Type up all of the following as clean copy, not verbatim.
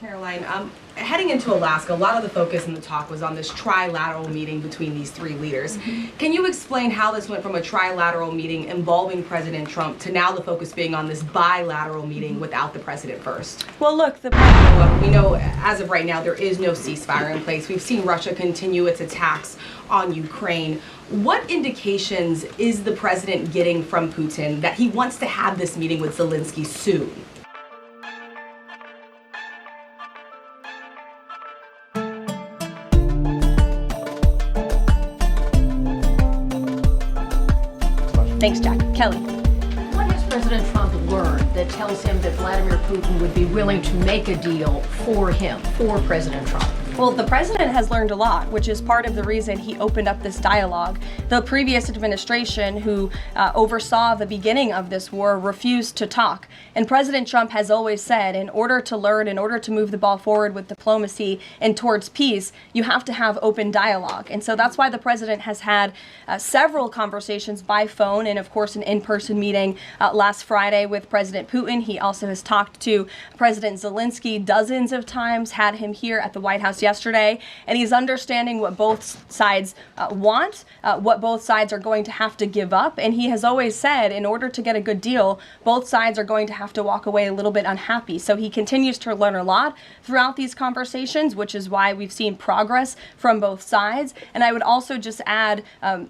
Caroline, heading into Alaska, a lot of the focus and the talk was on this trilateral meeting between these three leaders. Can you explain how this went from a trilateral meeting involving President Trump to now the focus being on this bilateral meeting without the president first? Well, look, We know as of right now there is no ceasefire in place. We've seen Russia continue its attacks on Ukraine. What indications is the president getting from Putin that he wants to have this meeting with Zelensky soon? Thanks, Jack. Kelly. What has President Trump learned that tells him that Vladimir Putin would be willing to make a deal for him, for President Trump? Well, the president has learned a lot, which is part of the reason he opened up this dialogue. The previous administration, who oversaw the beginning of this war, refused to talk. And President Trump has always said, in order to learn, in order to move the ball forward with diplomacy and towards peace, you have to have open dialogue. And so that's why the president has had several conversations by phone and, of course, an in-person meeting last Friday with President Putin. He also has talked to President Zelensky dozens of times, had him here at the White House yesterday, and he's understanding what both sides want, what both sides are going to have to give up. And he has always said, in order to get a good deal, both sides are going to have to walk away a little bit unhappy. So he continues to learn a lot throughout these conversations, which is why we've seen progress from both sides. And I would also just add,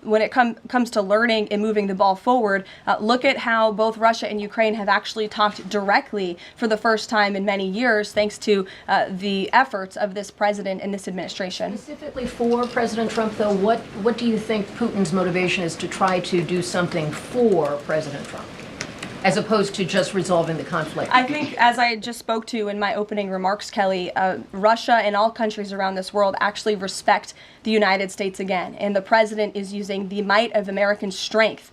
when it comes to learning and moving the ball forward, look at how both Russia and Ukraine have actually talked directly for the first time in many years, thanks to the efforts of this president in this administration. Specifically for President Trump, though, what do you think Putin's motivation is to try to do something for President Trump, as opposed to just resolving the conflict? I think, as I just spoke to in my opening remarks, Kelly, Russia and all countries around this world actually respect the United States again. And the president is using the might of American strength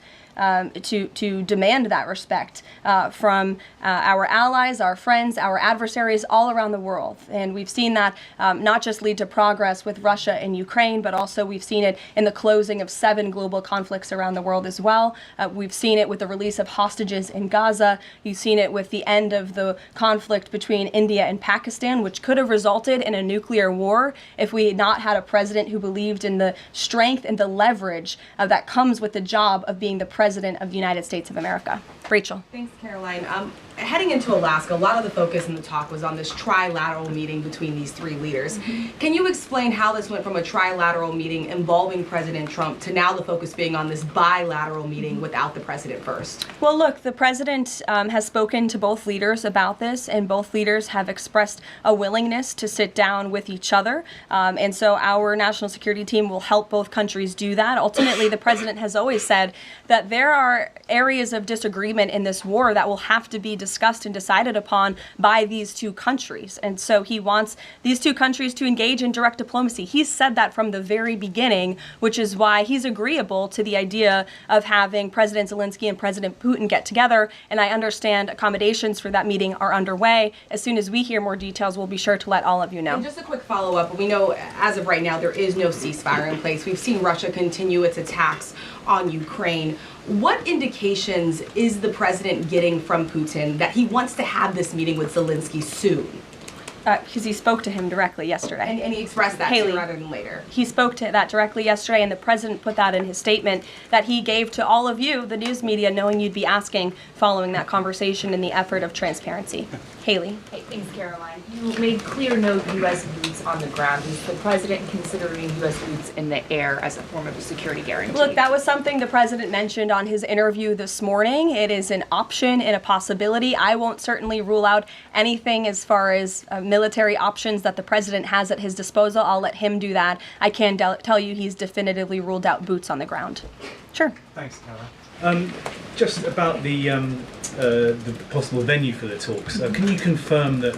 to demand that respect from our allies, our friends, our adversaries all around the world. And we've seen that not just lead to progress with Russia and Ukraine, but also we've seen it in the closing of 7 global conflicts around the world as well. We've seen it with the release of hostages in Gaza. You've seen it with the end of the conflict between India and Pakistan, which could have resulted in a nuclear war if we had not had a president who believed in the strength and the leverage that comes with the job of being the president of the United States of America. Rachel. Thanks, Caroline. Heading into Alaska, a lot of the focus and the talk was on this trilateral meeting between these three leaders. Can you explain how this went from a trilateral meeting involving President Trump to now the focus being on this bilateral meeting without the president first? Well, look, the president has spoken to both leaders about this, and both leaders have expressed a willingness to sit down with each other. And so our national security team will help both countries do that. Ultimately, the president has always said that there are areas of disagreement in this war that will have to be discussed and decided upon by these two countries. And so he wants these two countries to engage in direct diplomacy. He's said that from the very beginning, which is why he's agreeable to the idea of having President Zelensky and President Putin get together. And I understand accommodations for that meeting are underway. As soon as we hear more details, we'll be sure to let all of you know. And just a quick follow-up. We know as of right now there is no ceasefire in place. We've seen Russia continue its attacks on Ukraine. What indications is the president getting from Putin that he wants to have this meeting with Zelensky soon? Because he spoke to him directly yesterday. And he expressed that Haley, sooner rather than later. He spoke to that directly yesterday, and the president put that in his statement that he gave to all of you, the news media, knowing you'd be asking following that conversation in the effort of transparency. Haley. Hey, thanks, Caroline. You made clear note U.S. boots on the ground. Is the president considering U.S. boots in the air as a form of a security guarantee? Look, that was something the president mentioned on his interview this morning. It is an option and a possibility. I won't certainly rule out anything as far as military options that the president has at his disposal. I'll let him do that. I can tell you he's definitively ruled out boots on the ground. Sure. Thanks, Caroline. Just about the possible venue for the talks, can you confirm that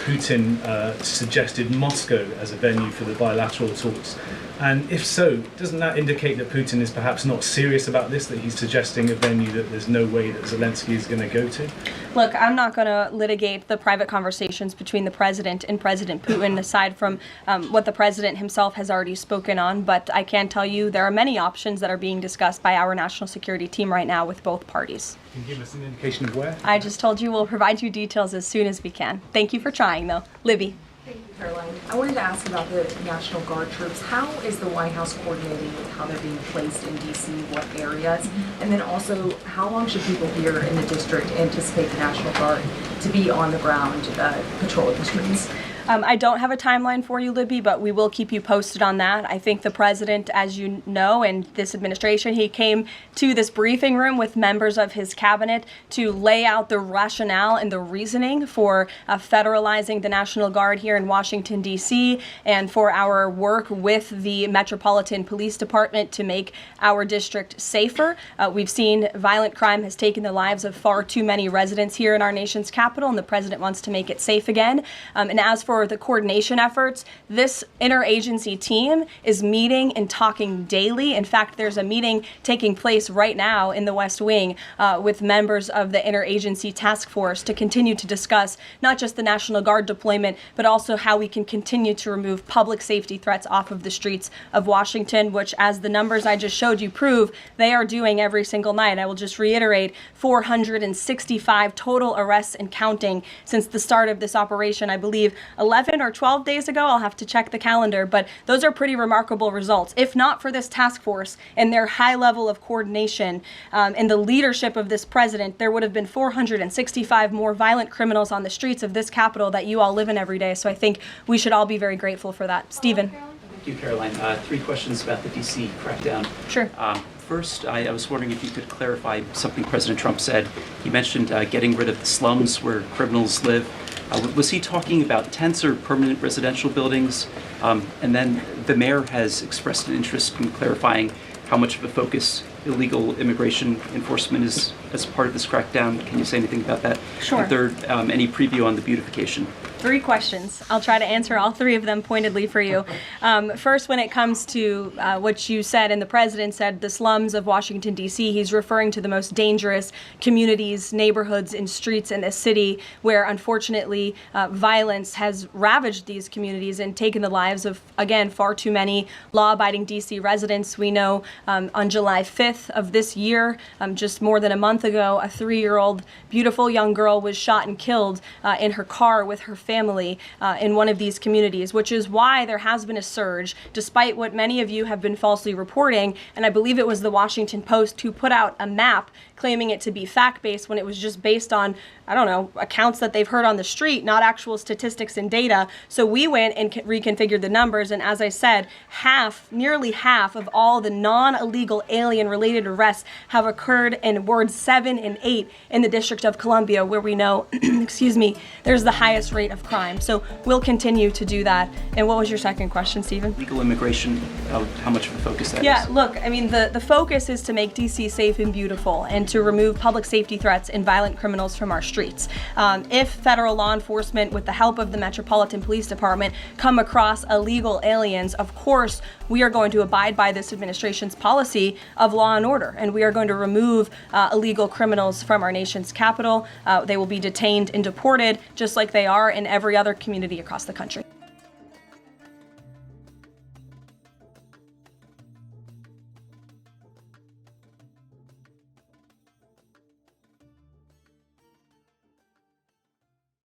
Putin suggested Moscow as a venue for the bilateral talks? And if so, doesn't that indicate that Putin is perhaps not serious about this, that he's suggesting a venue that there's no way that Zelensky is going to go to? Look, I'm not going to litigate the private conversations between the president and President Putin, aside from what the president himself has already spoken on. But I can tell you there are many options that are being discussed by our national security team right now with both parties. Can you give us an indication of where? I just told you we'll provide you details as soon as we can. Thank you for trying, though. Libby. Thank you, Caroline. I wanted to ask about the National Guard troops. How is the White House coordinating with how they're being placed in D.C., what areas? And then also, how long should people here in the district anticipate the National Guard to be on the ground patrolling the streets? I don't have a timeline for you, Libby, but we will keep you posted on that. I think the president, as you know, and this administration, he came to this briefing room with members of his cabinet to lay out the rationale and the reasoning for federalizing the National Guard here in Washington, D.C., and for our work with the Metropolitan Police Department to make our district safer. We've seen violent crime has taken the lives of far too many residents here in our nation's capital, and the president wants to make it safe again. And as for the coordination efforts, this interagency team is meeting and talking daily. In fact, there's a meeting taking place right now in the West Wing with members of the interagency task force to continue to discuss not just the National Guard deployment, but also how we can continue to remove public safety threats off of the streets of Washington, which, as the numbers I just showed you prove, they are doing every single night. I will just reiterate, 465 total arrests and counting since the start of this operation. I believe 11 or 12 days ago. I'll have to check the calendar, but those are pretty remarkable results. If not for this task force and their high level of coordination and the leadership of this president, there would have been 465 more violent criminals on the streets of this capital that you all live in every day. So I think we should all be very grateful for that. Stephen. Thank you, Caroline. 3 questions about the D.C. crackdown. Sure. First, I was wondering if you could clarify something President Trump said. He mentioned getting rid of the slums where criminals live. Was he talking about tents or permanent residential buildings? And then the mayor has expressed an interest in clarifying how much of a focus illegal immigration enforcement is as part of this crackdown. Can you say anything about that? Sure. And third, any preview on the beautification? 3 questions. I'll try to answer all 3 of them pointedly for you. First, when it comes to what you said and the president said, the slums of Washington, D.C., he's referring to the most dangerous communities, neighborhoods, and streets in this city where, unfortunately, violence has ravaged these communities and taken the lives of, again, far too many law-abiding D.C. residents. We know on July 5th of this year, just more than a month ago, a 3-year-old beautiful young girl was shot and killed in her car with her family in one of these communities, which is why there has been a surge, despite what many of you have been falsely reporting. And I believe it was the Washington Post who put out a map claiming it to be fact-based when it was just based on, I don't know, accounts that they've heard on the street, not actual statistics and data. So we went and reconfigured the numbers, and as I said, nearly half of all the non-illegal alien-related arrests have occurred in wards 7 and 8 in the District of Columbia, where we know, excuse me, there's the highest rate of crime. So we'll continue to do that. And what was your second question, Stephen? Legal immigration, how much of a focus that is? Yeah, look, I mean, the focus is to make D.C. safe and beautiful and to remove public safety threats and violent criminals from our streets. If federal law enforcement, with the help of the Metropolitan Police Department, come across illegal aliens, of course, we are going to abide by this administration's policy of law and order, and we are going to remove illegal criminals from our nation's capital. They will be detained and deported, just like they are in every other community across the country.